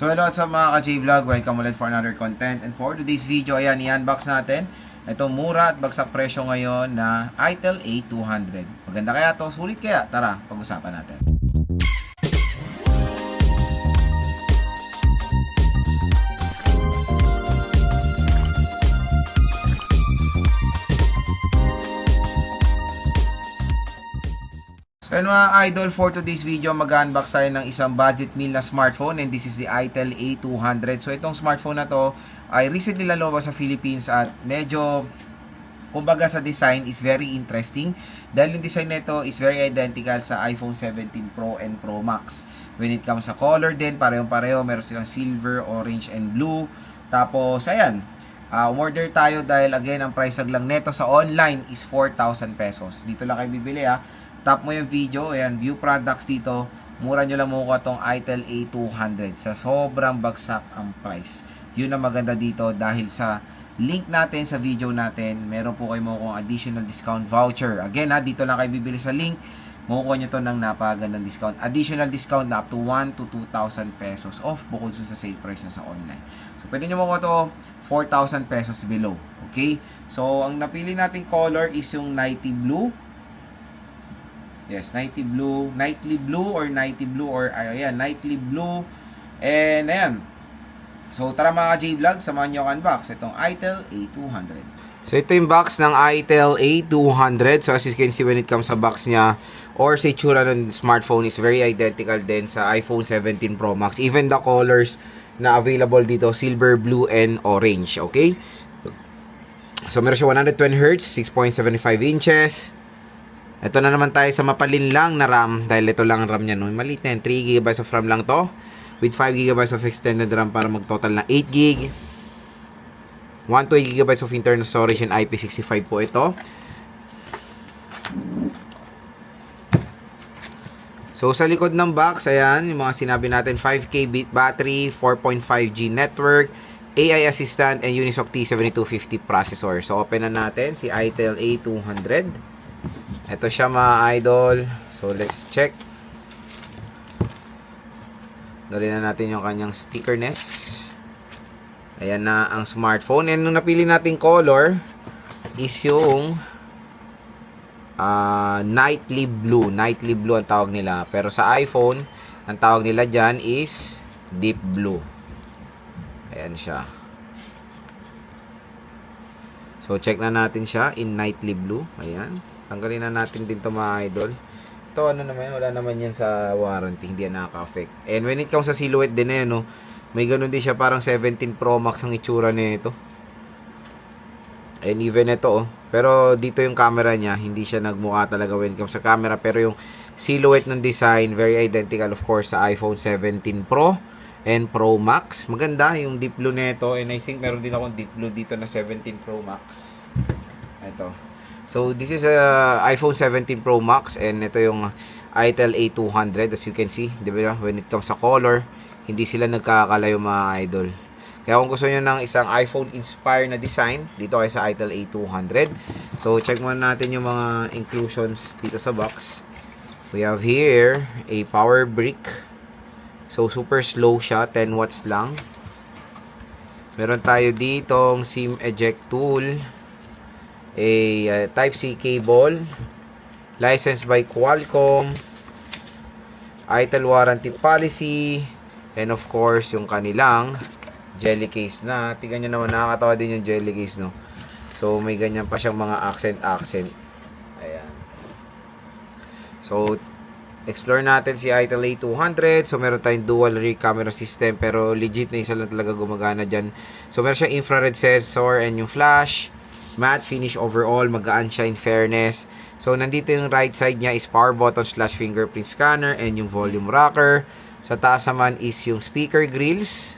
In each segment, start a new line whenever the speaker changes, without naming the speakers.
So hello sa mga ka-J-Vlog, welcome ulit for another content. And for today's video, ayan, i-unbox natin itong mura at bagsak presyo ngayon na ITEL A200. Maganda kaya to? Sulit kaya? Tara, pag-usapan natin. So yun mga idol, for today's video, mag-unbox tayo ng isang budget meal na smartphone, and this is the ITEL A200. So itong smartphone na to ay recently lang lumabas sa Philippines at medyo, kumbaga sa design is very interesting dahil yung design nito is very identical sa iPhone 17 Pro and Pro Max. When it comes sa color din, parehong-pareho, meron silang silver, orange, and blue. Tapos ayan, umorder tayo dahil again ang price tag lang neto sa online is 4,000 pesos. Dito lang kayo bibili Tap mo yung video, ayan, view products dito. Mura nyo lang makukuha tong ITEL A200 sa sobrang bagsak ang price. Yun ang maganda dito dahil sa link natin sa video natin, meron po kayo makukuha additional discount voucher. Again dito lang kayo bibili sa link, makukuha nyo to ng napakagandang discount. Additional discount na up to 1 to 2,000 pesos off bukod sa sale price na sa online. So pwede nyo makukuha to 4,000 pesos below. Okay? So ang napili nating color is yung nightly blue. Yes, nightly blue or nightly blue. And ayan. So tara mga J-Vlog, samahan nyo ang unbox itong ITEL A200. So ito yung box ng ITEL A200. So as you can see, when it comes sa box niya or sa itsura ng smartphone is very identical din sa iPhone 17 Pro Max. Even the colors na available dito, silver, blue, and orange. Okay? So meron siya 120Hz, 6.75 inches. Ito na naman tayo sa mapalin lang na RAM dahil ito lang ang RAM niya. No? Maliit na yan. 3GB of RAM lang to with 5GB of extended RAM para mag-total na 8GB. 128GB of internal storage and IP65 po ito. So sa likod ng box, ayan, yung mga sinabi natin, 5K battery, 4.5G network, AI assistant, and Unisoc T7250 processor. So open na natin si ITEL A200. Ito siya mga idol. So let's check. Dali na natin yung kanyang stickerness. Ayan na ang smartphone. And nung napili nating color is yung nightly blue. Nightly blue ang tawag nila. Pero sa iPhone, ang tawag nila dyan is deep blue. Ayan siya. So check na natin siya in nightly blue. Ayan. Tanggalin na natin din ito mga idol. Ito ano naman, wala naman yan sa warranty, hindi yan nakaka-affect. And when it comes sa silhouette din na yan, no, may ganun din siya, parang 17 Pro Max ang itsura nito. And even ito, pero dito yung camera niya, hindi siya nagmukha talaga when it comes sa camera. Pero yung silhouette ng design, very identical of course sa iPhone 17 Pro and Pro Max. Maganda yung deep blue nito. And I think meron din akong deep blue dito na 17 Pro Max. Ito. So, this is a iPhone 17 Pro Max and ito yung ITEL A200 as you can see, di ba? When it comes sa color, hindi sila nagkakalayo mga idol. Kaya kung gusto niyo ng isang iPhone inspired na design, dito kayo sa ITEL A200. So, check muna natin yung mga inclusions dito sa box. We have here a power brick. So, super slow siya, 10 watts lang. Meron tayo ditong SIM eject tool. A Type-C cable, licensed by Qualcomm, ITEL warranty policy, and of course yung kanilang jelly case na. Tingnan nyo naman, nakakatawa din yung jelly case, no? So may ganyan pa siyang mga accent. Ayan. So explore natin si ITEL A200. So meron tayong dual rear camera system, pero legit na isa lang talaga gumagana dyan. So meron siyang infrared sensor and yung flash. Matte finish overall, magaan siya in fairness. So nandito yung right side niya is power button / fingerprint scanner and yung volume rocker. Sa taas naman is yung speaker grills.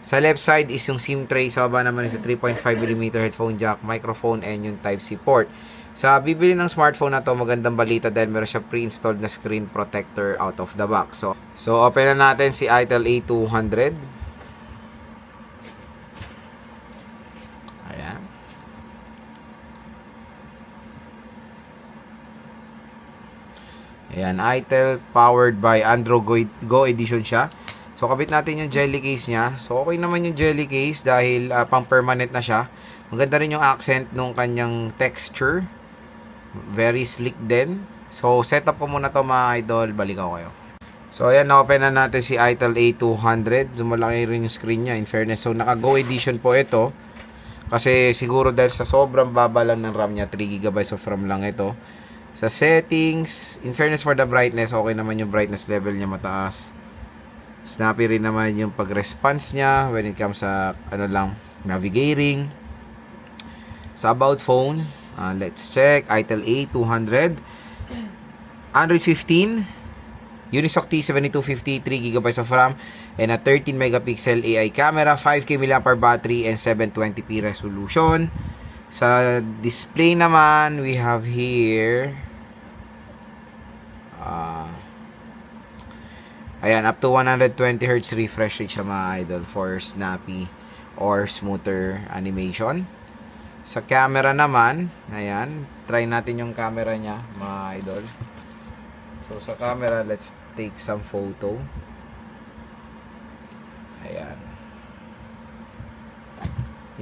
Sa left side is yung SIM tray. Sa baba naman is yung 3.5mm headphone jack, microphone, and yung Type-C port. Sa bibili ng smartphone na to, magandang balita dahil meron siya pre-installed na screen protector out of the box. So open na natin si ITEL A200. Ayan. Ayan, ITEL powered by Android Go edition siya. So, kabit natin yung jelly case niya. So, okay naman yung jelly case dahil pang permanent na siya. Maganda rin yung accent nung kanyang texture. Very sleek din. So, setup ko muna to mga idol. Balik ako kayo. So, ayan, na-open na natin si Itel A200. Malaki rin yung screen niya, in fairness. So, naka-Go edition po ito. Kasi siguro dahil sa sobrang baba lang ng RAM niya, 3GB of RAM lang ito. Sa settings, in fairness for the brightness, okay naman yung brightness level niya, mataas. Snappy rin naman yung pag-response niya when it comes sa navigating. Sa about phone, let's check. Itel A200, Android 15, Unisoc T7250, 3GB of RAM, and a 13 megapixel AI camera, 5K mAh battery, and 720p resolution. Sa display naman, we have here ayan, up to 120Hz refresh rate siya mga idol for snappy or smoother animation. Sa camera naman, ayan, try natin yung camera niya mga idol. So sa camera, let's take some photo. Ayan.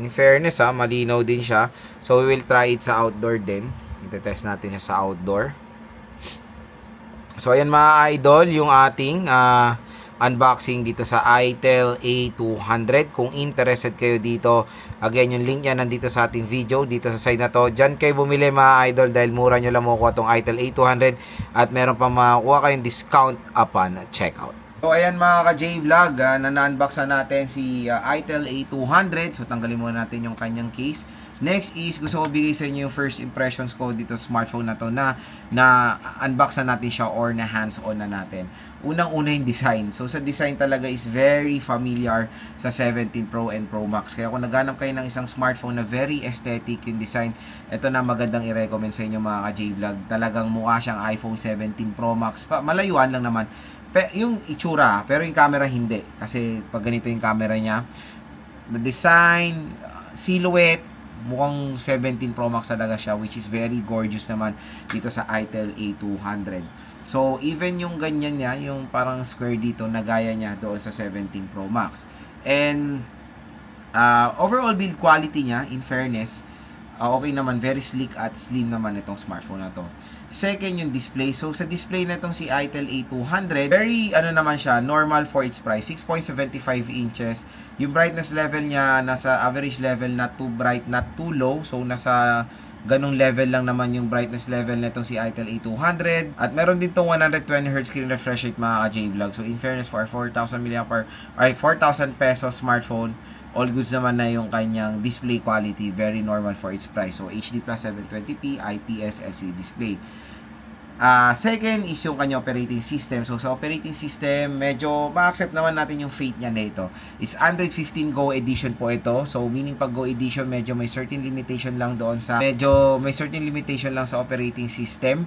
In fairness malinaw din siya. So we will try it sa outdoor din. Ite-test natin siya sa outdoor. So ayan mga idol, yung ating unboxing dito sa Itel A200. Kung interested kayo dito, again yung link niya nandito sa ating video, dito sa side na to. Diyan kayo bumili mga idol dahil mura nyo lang makukuha tong Itel A200 at meron pa makukuha kayong discount upon checkout. So ayan mga ka-J-Vlog, na-unbox na natin si Itel A200. So tanggalin muna natin yung kanyang case. Next is, gusto ko bigay sa inyo yung first impressions ko dito sa smartphone na to na unbox na natin siya or na hands-on na natin. Unang-una yung design. So sa design talaga is very familiar sa 17 Pro and Pro Max. Kaya kung naghanap kayo ng isang smartphone na very aesthetic yung design, ito na magandang i-recommend sa inyo mga ka-J-Vlog. Talagang mukha siyang iPhone 17 Pro Max. Malayuan lang naman. Yung itsura, pero yung camera hindi. Kasi pag ganito yung camera niya, the design, silhouette, mukhang 17 Pro Max talaga siya, which is very gorgeous naman dito sa Itel A200. So, even yung ganyan niya, yung parang square dito, nagaya niya doon sa 17 Pro Max. And, overall build quality niya, in fairness, okay naman, very sleek at slim naman itong smartphone na to. Second, yung display. So, sa display na itong si Itel A200, very, naman siya, normal for its price. 6.75 inches. Yung brightness level niya, nasa average level, not too bright, not too low. So, nasa ganong level lang naman yung brightness level na itong si Itel A200. At meron din itong 120Hz screen refresh rate mga ka-J-Vlog. So, in fairness, for 4,000 pesos smartphone, all goods naman na yung kanyang display quality, very normal for its price. So, HD plus 720p, IPS LCD display. Second is yung kanyang operating system. So, sa operating system, medyo ma-accept naman natin yung fate niya na ito. It's Android 15 Go Edition po ito. So, meaning pag Go Edition, medyo may certain limitation lang doon sa, sa operating system.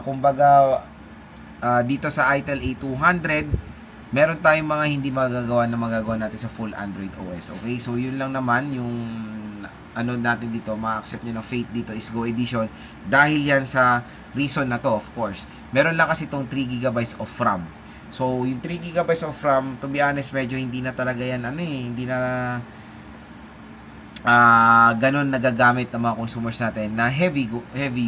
Kumbaga, dito sa Itel A200, meron tayong mga hindi magagawa natin sa full Android OS. Okay? So, yun lang naman yung natin dito, ma-accept nyo ng Fate dito is Go Edition dahil yan sa reason na to, of course. Meron lang kasi itong 3GB of RAM. So, yung 3GB of RAM, to be honest, medyo hindi na talaga yan, hindi na ganun nagagamit ng mga consumers natin na heavy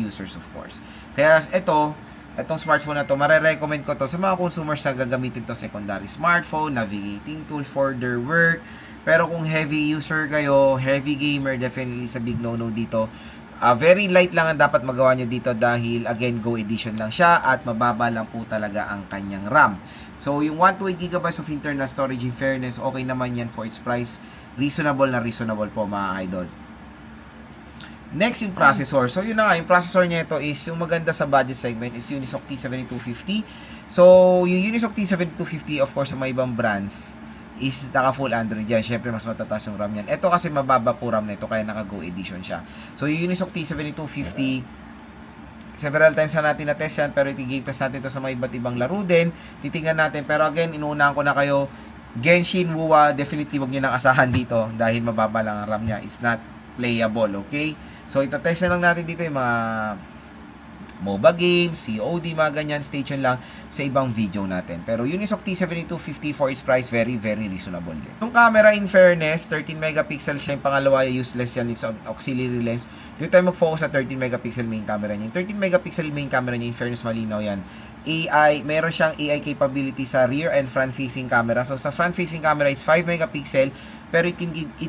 users, of course. Kaya itong smartphone na to, marirecommend ko to sa mga consumers na gagamitin to secondary smartphone, navigating tool for their work. Pero kung heavy user kayo, heavy gamer, definitely sa big no-no dito. Very light lang ang dapat magawa nyo dito dahil, again, Go Edition lang siya at mababa lang po talaga ang kanyang RAM. So, yung 128GB of internal storage, in fairness, okay naman yan for its price. Reasonable po mga idol. Next, yung processor. So, yun na nga, yung processor niya ito is, yung maganda sa budget segment is Unisoc T7250. So, yung Unisoc T7250, of course, sa mga ibang brands, is naka full Android yan. Syempre, mas matataas yung RAM yan. Ito kasi mababa po RAM na ito, kaya naka Go Edition siya. So, yung Unisoc T7250, several times na natin na-test yan, pero itigitest natin ito sa mga iba't ibang laro din. Titingnan natin. Pero again, inuunahan ko na kayo, Genshin, WoA, definitely wag nyo nang asahan dito dahil mababa lang ang RAM niya. It's not playable, okay? So, itatest na lang natin dito yung mga MOBA games, COD, mga ganyan, stay tuned lang sa ibang video natin. Pero Unisoc T7250 for its price, very, very reasonable din. Yung camera, in fairness, 13 megapixel siya, yung pangalawa, useless yan, it's auxiliary lens. Dito tayo mag-focus sa 13 megapixel main camera niya. Yung 13 megapixel main camera niya, in fairness, malinaw yan. AI, meron siyang AI capability sa rear and front facing camera. So sa front facing camera is 5 megapixel, pero it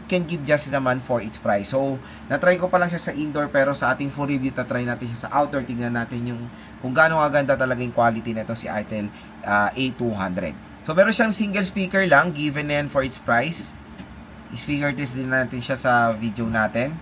can give just as a man for its price. So na-try ko pa lang siya sa indoor, pero sa ating full review try natin siya sa outdoor. Tingnan natin yung kung gaano kaganda talaga yung quality nito si Itel A200. So meron siyang single speaker lang, given na yan for its price. Speaker test din natin siya sa video natin.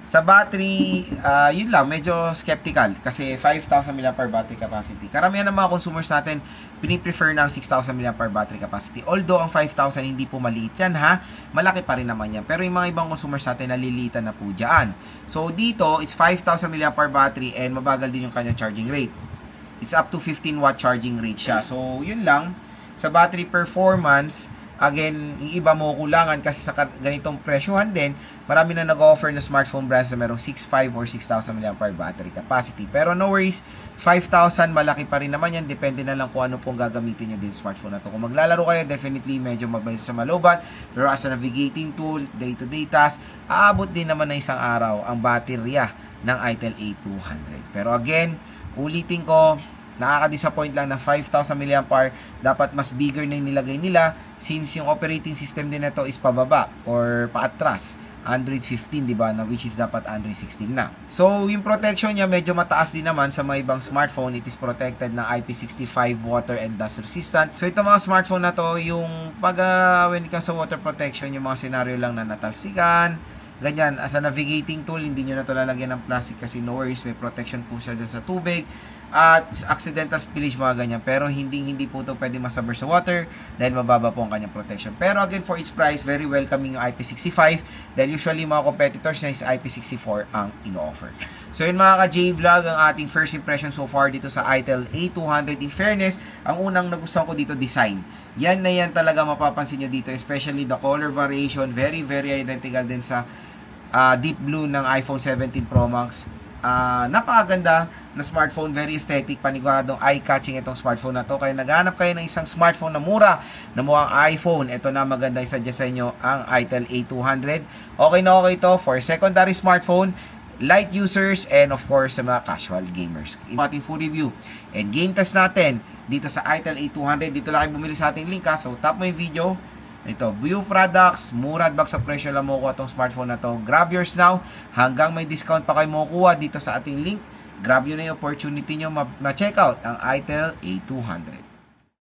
Sa battery, yun lang, medyo skeptical kasi 5,000 mAh battery capacity. Karamihan ng mga consumers natin piniprefer ng 6,000 mAh battery capacity. Although ang 5,000 hindi po maliit yan ha, malaki pa rin naman yan. Pero yung mga ibang consumers natin nalilitan na po dyan. So dito, it's 5,000 mAh battery and mabagal din yung kanyang charging rate. It's up to 15 watt charging rate siya. So yun lang, sa battery performance, again, yung iba mo kulangan kasi sa ganitong presyohan din, marami na nag-offer na smartphone brands na merong 6,500 or 6,000 mAh battery capacity. Pero no worries, 5,000 malaki pa rin naman yan. Depende na lang kung ano pong gagamitin nyo din sa smartphone na to. Kung maglalaro kayo, definitely medyo mabait sa malobat. Pero as a navigating tool, day-to-day task, aabot din naman na isang araw ang baterya ng Itel A200. Pero again, ulitin ko, nakaka-disappoint lang na 5,000 mAh, dapat mas bigger na yung nilagay nila since yung operating system din nito is pababa or paatras. Android 15, di ba? Na which is dapat Android 16 na. So, yung protection niya medyo mataas din naman sa mga ibang smartphone. It is protected ng IP65 water and dust resistant. So, itong mga smartphone na to, yung when it comes sa water protection, yung mga scenario lang na natalsikan, ganyan, as a navigating tool, hindi nyo na ito lalagyan ng plastic kasi no worries, may protection po siya dyan sa tubig at accidental spillage, mga ganyan. Pero hindi po ito pwede masubmerge sa water dahil mababa po ang kanyang protection. Pero again, for its price, very welcoming yung IP65 dahil usually mga competitors na is IP64 ang ino-offer. So yun mga ka-J-Vlog, ang ating first impression so far dito sa Itel A200. In fairness, ang unang nagustuhan ko dito, design. Yan na yan talaga mapapansin nyo dito, especially the color variation, very, very identical din sa deep blue ng iPhone 17 Pro Max. Napakaganda na smartphone, very aesthetic, paniguradong eye-catching itong smartphone na to. Kaya naghanap kayo ng isang smartphone na mura na mukhang iPhone, ito na maganda i-suggest sa inyo, ang Itel A200. Okay na okay ito for secondary smartphone, light users, and of course sa mga casual gamers. Ito ating full review and game test natin dito sa Itel A200. Dito lang kayo bumili sa ating link ha. So tap mo yung video. Ito, view products, mura at bag sa presyo lang makukuha itong smartphone na to. Grab yours now. Hanggang may discount pa kayo makukuha dito sa ating link. Grab yun na yung opportunity nyo ma-check out ang Itel A200.